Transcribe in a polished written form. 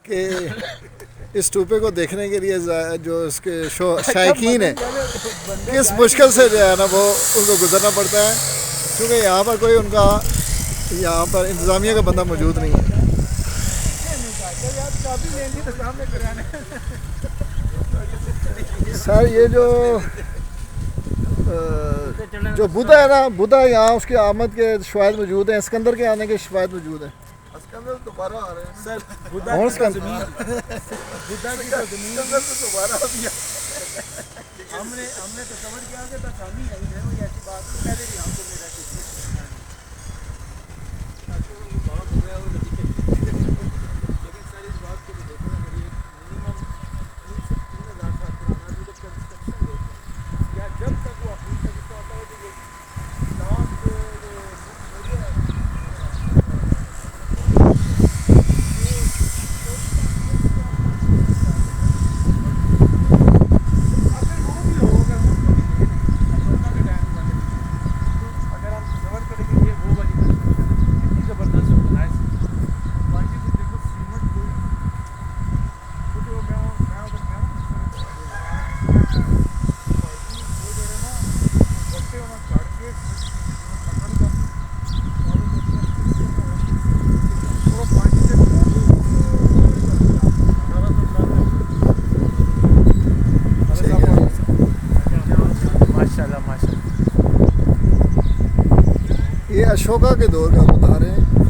कि इस स्टूपे को देखने के लिए जो इसके शायकीन है किस मुश्किल से जो है ना वो उनको गुजरना पड़ता है, क्योंकि यहाँ पर कोई उनका यहाँ पर इंतज़ामिया का बंदा मौजूद नहीं है। सर ये जो बुद्धा है ना, बुद्धा यहाँ उसकी आमद के शवाहिद मौजूद हैं, सिकंदर के आने के शवाहिद मौजूद हैं। दोबारा आ रहे हैं सर, बुद्धा की ज़मीन दोबारा हमने तो समझ किया कि तसामी है, कोई ऐसी बात नहीं, पहले भी हमको मेरा लेकिन सर इस बात को भी देखो ना, मिनिमम 3,000 साल पुराना जो कंस्ट्रक्शन या जब तक वो अपनी तरीका होता है कि अशोका के दौर का बता रहे हैं।